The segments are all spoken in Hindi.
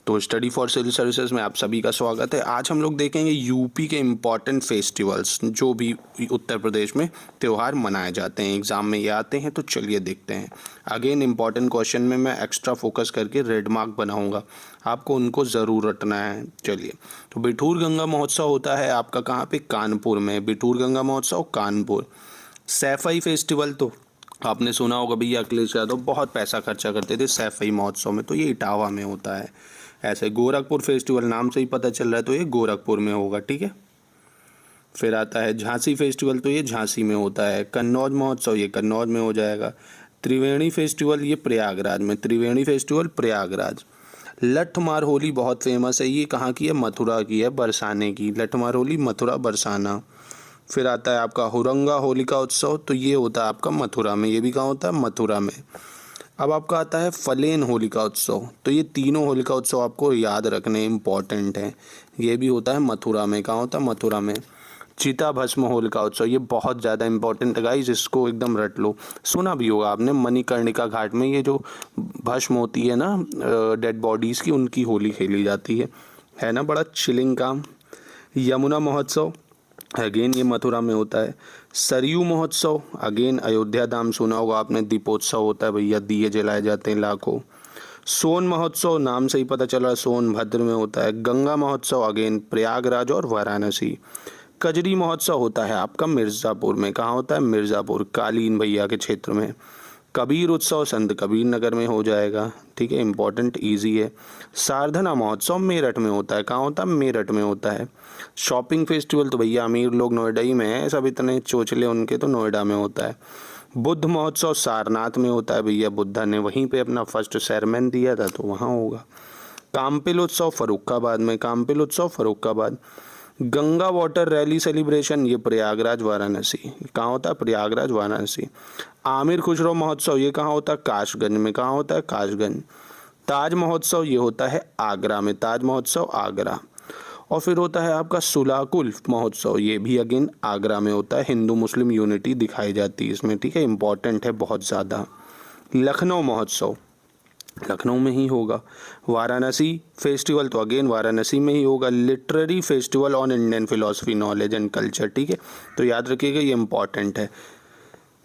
तो स्टडी फॉर सिविल सर्विसेज में आप सभी का स्वागत है। आज हम लोग देखेंगे यूपी के इम्पॉर्टेंट फेस्टिवल्स, जो भी उत्तर प्रदेश में त्यौहार मनाए जाते हैं, एग्ज़ाम में ये आते हैं। तो चलिए देखते हैं। अगेन इम्पॉर्टेंट क्वेश्चन में मैं एक्स्ट्रा फोकस करके रेड मार्क बनाऊंगा, आपको उनको ज़रूर रटना है। चलिए, तो बिठूर गंगा महोत्सव होता है आपका कहाँ पे? कानपुर में। बिठूर गंगा महोत्सव कानपुर। सैफई फेस्टिवल तो आपने सुना होगा भैया, अखिलेश यादव बहुत पैसा खर्चा करते थे सैफई महोत्सव में, तो ये इटावा में होता है। ऐसे गोरखपुर फेस्टिवल, नाम से ही पता चल रहा है, तो ये गोरखपुर में होगा, ठीक है। फिर आता है झांसी फेस्टिवल, तो ये झांसी में होता है। कन्नौज महोत्सव ये कन्नौज में हो जाएगा। त्रिवेणी फेस्टिवल ये प्रयागराज में, त्रिवेणी फेस्टिवल प्रयागराज। लठमार होली बहुत फेमस है, ये कहाँ की है? मथुरा की है, बरसाने की। लठमार होली मथुरा बरसाना। फिर आता है आपका हुरंगा होलिका उत्सव, तो ये होता है आपका मथुरा में। ये भी कहाँ होता है? मथुरा में। अब आपका आता है फलेन होलिका उत्सव, तो ये तीनों होलिका उत्सव आपको याद रखने इम्पॉर्टेंट हैं। ये भी होता है मथुरा में। कहाँ होता है? मथुरा में। चिता भस्म होलिका उत्सव, ये बहुत ज़्यादा इंपॉर्टेंट है गाइस, इसको एकदम रट लो। सुना भी होगा आपने, मणिकर्णिका घाट में ये जो भस्म होती है ना डेड बॉडीज़ की, उनकी होली खेली जाती है ना, बड़ा चिलिंग काम। यमुना महोत्सव अगेन ये मथुरा में होता है। सरयू महोत्सव अगेन अयोध्या धाम सुना होगा आपने, दीपोत्सव होता है भैया, दिए जलाए जाते हैं लाखों। सोन महोत्सव नाम से ही पता चला, सोनभद्र में होता है। गंगा महोत्सव अगेन प्रयागराज और वाराणसी। कजरी महोत्सव होता है आपका मिर्ज़ापुर में। कहाँ होता है? मिर्ज़ापुर, कालीन भैया के क्षेत्र में। कबीर उत्सव संत कबीर नगर में हो जाएगा, ठीक है, इंपॉर्टेंट ईजी है। सारधना महोत्सव मेरठ में होता है। कहाँ होता है? मेरठ में होता है। शॉपिंग फेस्टिवल तो भैया अमीर लोग नोएडा ही में है, सब इतने चोचले उनके, तो नोएडा में होता है। बुद्ध महोत्सव सारनाथ में होता है भैया, बुद्धा ने वहीं पे अपना फर्स्ट sermon दिया था, तो वहाँ होगा। काम्पिल उत्सव फरुखाबाद में, काम्पिल उत्सव Farrukhabad. Ganga water rally celebration ये प्रयागराज वाराणसी। कहाँ होता है? प्रयागराज वाराणसी। आमिर खुसरो महोत्सव ये कहाँ होता है? काशगंज में। कहाँ होता है? काशगंज। ताज महोत्सव ये होता है आगरा में, ताज महोत्सव आगरा। और फिर होता है आपका सुलाकुल महोत्सव, ये भी अगेन आगरा में होता है। हिंदू मुस्लिम यूनिटी दिखाई जाती है इसमें, ठीक है, इंपॉर्टेंट है बहुत ज़्यादा। लखनऊ महोत्सव लखनऊ में ही होगा। वाराणसी फेस्टिवल तो अगेन वाराणसी में ही होगा। Literary festival on Indian philosophy knowledge and culture, ठीक है, तो याद रखिएगा ये इंपॉर्टेंट है।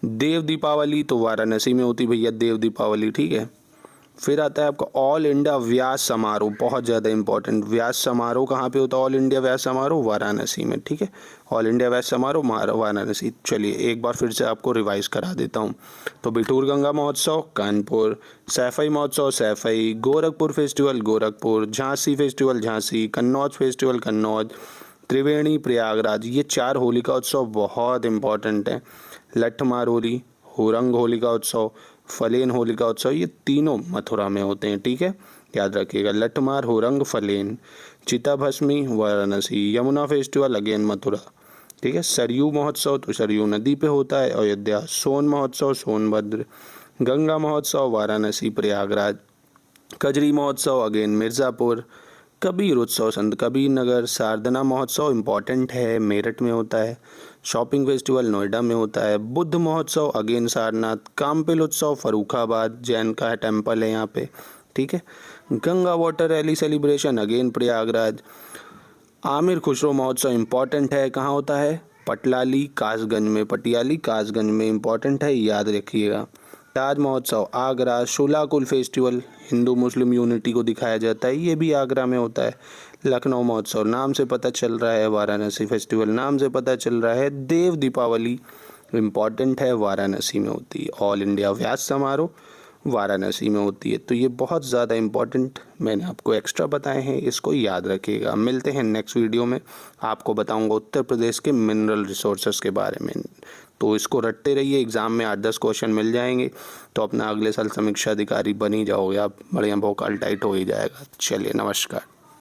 देव दीपावली तो वाराणसी में होती भैया, देव दीपावली, ठीक है। फिर आता है आपका ऑल इंडिया व्यास समारोह, बहुत ज़्यादा इंपॉर्टेंट। व्यास समारोह कहाँ पे होता है? ऑल इंडिया व्यास समारोह वाराणसी में, ठीक है। ऑल इंडिया व्यास समारोह वाराणसी। चलिए एक बार फिर से आपको रिवाइज करा देता हूँ। तो बिठूर गंगा महोत्सव कानपुर, सैफई महोत्सव Saifai, Gorakhpur festival Gorakhpur, Jhansi festival Jhansi, Kannauj festival Kannauj, Triveni Prayagraj. ये 4 होलिका उत्सव बहुत इंपॉर्टेंट हैं। लठमार होली, हुरंग होलिका उत्सव, फलेन होलिका उत्सव, ये तीनों मथुरा में होते हैं, ठीक है, याद रखिएगा। लठमार, हुरंग, फलेन। चिता भस्मी वाराणसी। यमुना फेस्टिवल अगेन मथुरा, ठीक है। सरयू महोत्सव तो सरयू नदी पे होता है, अयोध्या। सोन महोत्सव सोनभद्र। गंगा महोत्सव वाराणसी प्रयागराज। कजरी महोत्सव अगेन मिर्ज़ापुर। कबीर उत्सव संत कबीर नगर। सारधना महोत्सव इम्पॉर्टेंट है, मेरठ में होता है। शॉपिंग फेस्टिवल नोएडा में होता है। बुद्ध महोत्सव अगेन सारनाथ। काम्पिल उत्सव फरुखाबाद, जैन का टेम्पल है यहाँ पे, ठीक है। Ganga water rally celebration again Prayagraj. Aamir Khusro महोत्सव इम्पॉर्टेंट है, कहाँ होता है? पटलाली कासगंज में, पटियाली कासगंज में, इम्पॉर्टेंट है, याद रखिएगा। ताज महोत्सव Agra. शुलाकुल festival Hindu Muslim unity को दिखाया जाता है, ये भी आगरा में होता है। लखनऊ महोत्सव नाम से पता चल रहा है, वाराणसी फेस्टिवल नाम से पता चल रहा है। देव दीपावली इम्पॉर्टेंट है, वाराणसी में होती है। ऑल इंडिया व्यास समारोह वाराणसी में होती है। तो ये बहुत ज़्यादा इम्पॉर्टेंट मैंने आपको एक्स्ट्रा बताए हैं, इसको याद रखिएगा। मिलते हैं नेक्स्ट वीडियो में, आपको बताऊंगा उत्तर प्रदेश के मिनरल रिसोर्सेज के बारे में। तो इसको रटते रहिए, एग्ज़ाम में 8-10 क्वेश्चन मिल जाएंगे, तो अपना अगले साल समीक्षा अधिकारी बन ही जाओगे आप, बढ़िया भोकाल टाइट हो ही जाएगा। चलिए नमस्कार।